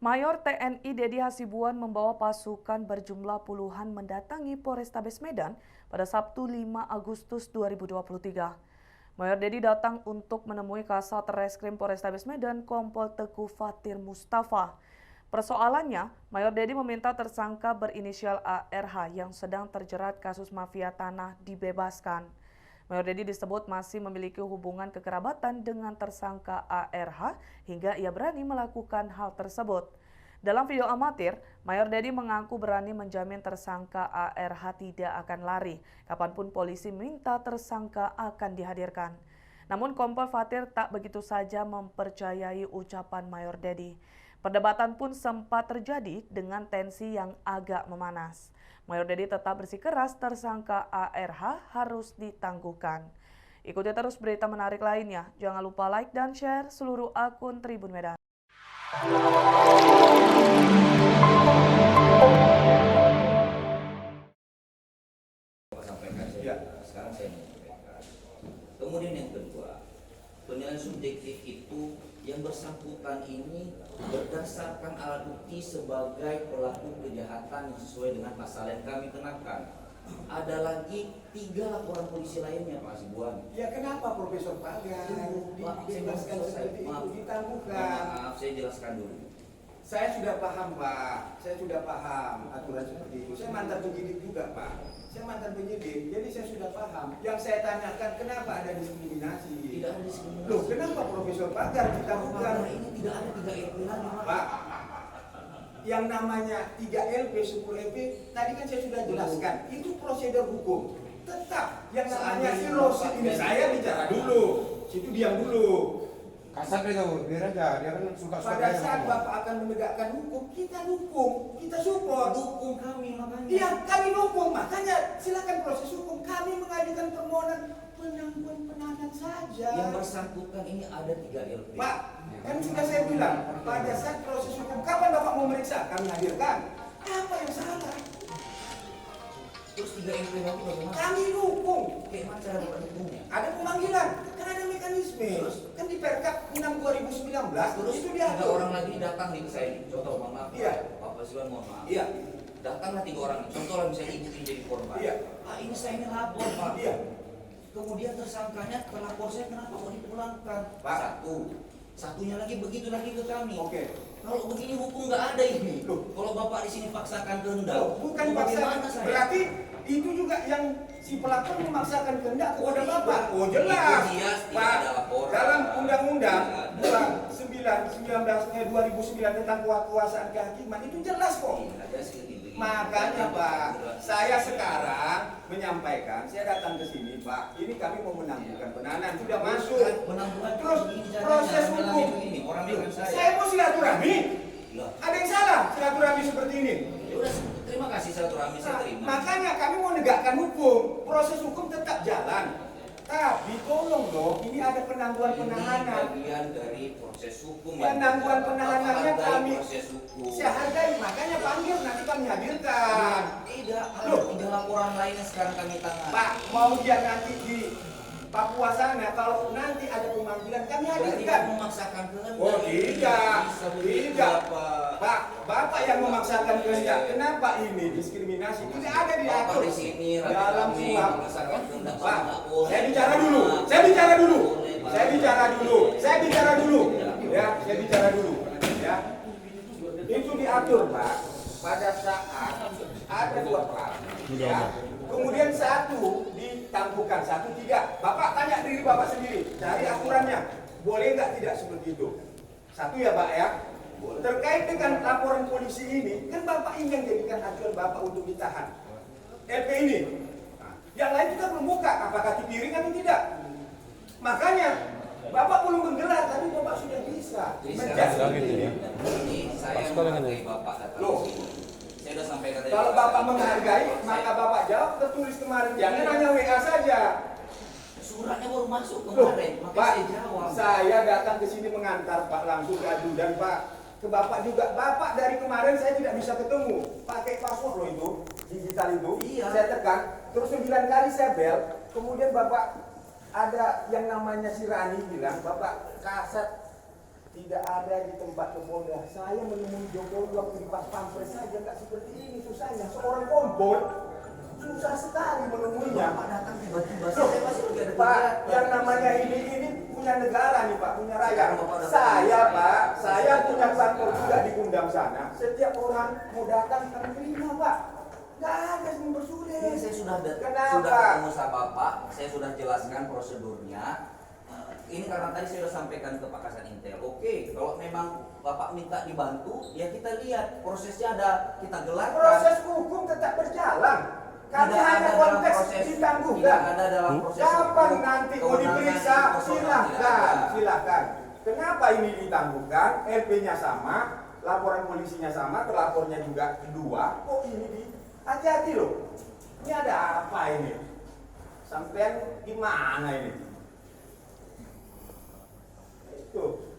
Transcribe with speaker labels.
Speaker 1: Mayor TNI Dedi Hasibuan membawa pasukan berjumlah puluhan mendatangi Polrestabes Medan pada Sabtu 5 Agustus 2023. Mayor Dedi datang untuk menemui Kasat Reskrim Polrestabes Medan Kompol Teguh Fatir Mustafa. Persoalannya, Mayor Dedi meminta tersangka berinisial ARH yang sedang terjerat kasus mafia tanah dibebaskan. Mayor Dedi disebut masih memiliki hubungan kekerabatan dengan tersangka ARH hingga ia berani melakukan hal tersebut. Dalam video amatir, Mayor Dedi mengaku berani menjamin tersangka ARH tidak akan lari. Kapanpun polisi minta tersangka akan dihadirkan. Namun Kompol Fatir tak begitu saja mempercayai ucapan Mayor Dedi. Perdebatan pun sempat terjadi dengan tensi yang agak memanas. Mayor Dedi tetap bersikeras tersangka ARH harus ditangguhkan. Ikuti terus berita menarik lainnya. Jangan lupa like dan share seluruh akun Tribun Medan.
Speaker 2: Sekarang saya menyampaikan. Kemudian yang kedua, penilaian subjektif itu yang bersangkutan ini berdasarkan alat bukti sebagai pelaku kejahatan yang sesuai dengan pasal yang kami kenakan. Ada lagi 3 laporan polisi lainnya, Pak Hasibuan.
Speaker 3: Ya kenapa Profesor Pagar dibebaskan seperti itu, ditangguhkan?
Speaker 2: Maaf, saya jelaskan dulu.
Speaker 3: Saya sudah paham Pak, saya sudah paham aturan seperti itu. Saya mantan penyidik juga Pak, saya mantan penyidik, jadi saya sudah paham. Yang saya tanyakan kenapa ada diskriminasi?
Speaker 2: Tidak ada diskriminasi.
Speaker 3: Loh, kenapa Profesor Pagar ditangguhkan?
Speaker 2: Ini tidak ada 3 LP lagi,
Speaker 3: Pak, yang namanya 3 LP, 10 LP, tadi kan saya sudah jelaskan, itu prosedur hukum. Tetap yang namanya si Rosid ini, saya bicara dulu, situ diam dulu.
Speaker 4: Kasar itu, biar aja, dia kan suka-suka.
Speaker 3: Pada saat Bapak akan menegakkan hukum, kita dukung, kita support.
Speaker 2: Dukung kami makanya.
Speaker 3: Iya, kami dukung, makanya silakan proses hukum. Kami mengajukan permohonan penangguhan penahanan saja.
Speaker 2: Yang bersangkutan ini ada 3 LP.
Speaker 3: Pak, kan sudah saya bilang, pada saat proses hukum, kapan Bapak mau meriksa? Kami hadirkan. Apa yang salah?
Speaker 2: Terus 3 LP lagi bagaimana?
Speaker 3: Kami dukung.
Speaker 2: Bagaimana cara mendukungnya?
Speaker 3: Ada pemanggilan, kan ada mekanisme. Kan di Perkap 6 2019,
Speaker 2: Terus
Speaker 3: itu
Speaker 2: 3
Speaker 3: diatur.
Speaker 2: orang lagi datang nih ke saya. Contoh, mohon maaf.
Speaker 3: Iya.
Speaker 2: Pak Hasibuan, mohon maaf.
Speaker 3: Iya,
Speaker 2: Datanglah 3 orang. Contoh lah misalnya ibu ini jadi korban.
Speaker 3: Iya.
Speaker 2: Ah, ini saya ini lapor, Pak.
Speaker 3: iya.
Speaker 2: Kemudian tersangkanya pelapor saya kenapa mau dipulangkan?
Speaker 3: Pak.
Speaker 2: Satunya lagi begitu lagi ke kami.
Speaker 3: Oke.
Speaker 2: Kalau begini hukum nggak ada ini.
Speaker 3: Loh.
Speaker 2: Kalau Bapak di sini paksakan kehendak.
Speaker 3: Loh, bukan
Speaker 2: mau bagaimana
Speaker 3: paksa.
Speaker 2: saya?
Speaker 3: Berarti itu juga yang si pelapor memaksakan kehendak kepada
Speaker 2: Oh,
Speaker 3: Bapak.
Speaker 2: iya.
Speaker 3: Oh jelas,
Speaker 2: Itu dia, tidak
Speaker 3: Pak.
Speaker 2: ada laporan.
Speaker 3: Dalam Undang-Undang
Speaker 2: Tidak
Speaker 3: 2009 tentang kekuasaan kehakiman itu jelas kok.
Speaker 2: Tidak ada segitu.
Speaker 3: Makanya Pak, saya sekarang menyampaikan, saya datang ke sini Pak, ini kami mau menangguhkan penahanan, sudah masuk.
Speaker 2: Penangguhan
Speaker 3: Terus
Speaker 2: begini caranya,
Speaker 3: proses
Speaker 2: dalam
Speaker 3: hukum.
Speaker 2: begini, orang dengan
Speaker 3: Saya
Speaker 2: saya.
Speaker 3: mau silaturahmi.
Speaker 2: Loh.
Speaker 3: Ada yang salah silaturahmi seperti ini?
Speaker 2: Ya udah, terima kasih silaturahmi saya
Speaker 3: Nah,
Speaker 2: terima.
Speaker 3: makanya kami mau negakkan hukum, proses hukum tetap jalan. Tapi tolong dong, ini ada penangguhan penahanan.
Speaker 2: Ini bagian dari proses hukum.
Speaker 3: Penangguhan penahanannya
Speaker 2: Bapak
Speaker 3: kami
Speaker 2: hargai proses hukum.
Speaker 3: saya hargai, makanya panggil nanti kami hadirkan.
Speaker 2: Tidak, ada
Speaker 3: Loh.
Speaker 2: 3 laporan lainnya sekarang kami tangani.
Speaker 3: Pak, mau dia nanti di Papua sana, kalau nanti ada pemanggilan kami
Speaker 2: Berarti
Speaker 3: hadirkan.
Speaker 2: kamu memaksakan kehendak.
Speaker 3: Oh tidak,
Speaker 2: Bisa begitu,
Speaker 3: tidak.
Speaker 2: Bapak.
Speaker 3: Pak, Bapak yang memaksakan kehendak. Kenapa ini diskriminasi? Tidak ada
Speaker 2: Bapak
Speaker 3: diatur
Speaker 2: di sini
Speaker 3: dalam
Speaker 2: rame-rame
Speaker 3: suap.
Speaker 2: memaksakan kehendak.
Speaker 3: Pak,
Speaker 2: Nggak boleh.
Speaker 3: saya bicara dulu. Saya bicara dulu.
Speaker 2: Boleh, Pak.
Speaker 3: Saya bicara dulu. Saya bicara dulu. Ya, saya bicara dulu. Ya. Itu diatur, Pak. Pada saat ada 2 pelaku. Ya. Kemudian 1 ditangguhkan, 1 tidak. Bapak tanya diri Bapak sendiri, cari aturannya. Boleh nggak tidak seperti itu? 1 ya Pak ya. Terkait dengan laporan polisi ini, kan Bapak ingin jadikan acuan Bapak untuk ditahan. LP ini. Nah, yang lain juga belum buka, apakah dipiring atau tidak. Makanya Bapak belum menggelar, tapi Bapak sudah bisa.
Speaker 2: Bisa.
Speaker 4: gitu ya.
Speaker 2: Ini saya menghargai Bapak datang
Speaker 3: Loh.
Speaker 2: ke sini. Saya sudah sampaikan tadi.
Speaker 3: Kalau Bapak menghargai, maka Bapak jawab tertulis kemarin. Jangan hanya WA saja.
Speaker 2: Suratnya baru masuk
Speaker 3: Loh,
Speaker 2: kemarin,
Speaker 3: Pak,
Speaker 2: makanya saya jawab.
Speaker 3: saya datang ke sini mengantar Pak langsung ke Adu dan Pak ke Bapak juga. Bapak dari kemarin saya tidak bisa ketemu. Pakai password loh itu, digital itu.
Speaker 2: Iya.
Speaker 3: Saya tekan, terus 9 kali saya bel. Kemudian Bapak ada yang namanya si Rani bilang, Bapak Kasat tidak ada di tempat Kapolda. Saya menemui Jokowi waktu di Pas Pampres saja nggak seperti ini susahnya. Seorang kompol susah sekali menemuinya.
Speaker 2: Bapak datang tiba-tiba.
Speaker 3: Loh,
Speaker 2: Saya masih lagi ada
Speaker 3: Pak,
Speaker 2: kegiatan.
Speaker 3: yang namanya ini punya negara nih Pak, punya rakyat.
Speaker 2: Sekarang Bapak datang
Speaker 3: Saya
Speaker 2: ke
Speaker 3: Pak,
Speaker 2: sini.
Speaker 3: saya punya kantor juga di Kundam sana. Setiap orang mau datang kami terima Pak. Nggak ada yang bersulit.
Speaker 2: Ini saya sudah
Speaker 3: Kenapa?
Speaker 2: sudah ketemu sama Bapak, saya sudah jelaskan prosedurnya. Ini karena tadi saya sudah sampaikan ke Pak Kasat Intel. Oke, kalau memang Bapak minta dibantu, ya kita lihat prosesnya ada, kita gelarkan.
Speaker 3: Proses hukum tetap berjalan. Kami
Speaker 2: Tidak
Speaker 3: hanya
Speaker 2: ada dalam
Speaker 3: konteks
Speaker 2: proses-
Speaker 3: ditangguhkan.
Speaker 2: Tidak ada dalam proses
Speaker 3: Kapan
Speaker 2: hukum,
Speaker 3: nanti mau
Speaker 2: kewenangan
Speaker 3: diperiksa?
Speaker 2: itu kosong, tidak
Speaker 3: Silahkan,
Speaker 2: ada.
Speaker 3: silahkan. Kenapa ini ditangguhkan? LP-nya sama, laporan polisinya sama, terlapornya juga kedua. Kok ini di hati-hati loh. Ini ada apa ini? Sampean gimana ini? Itu.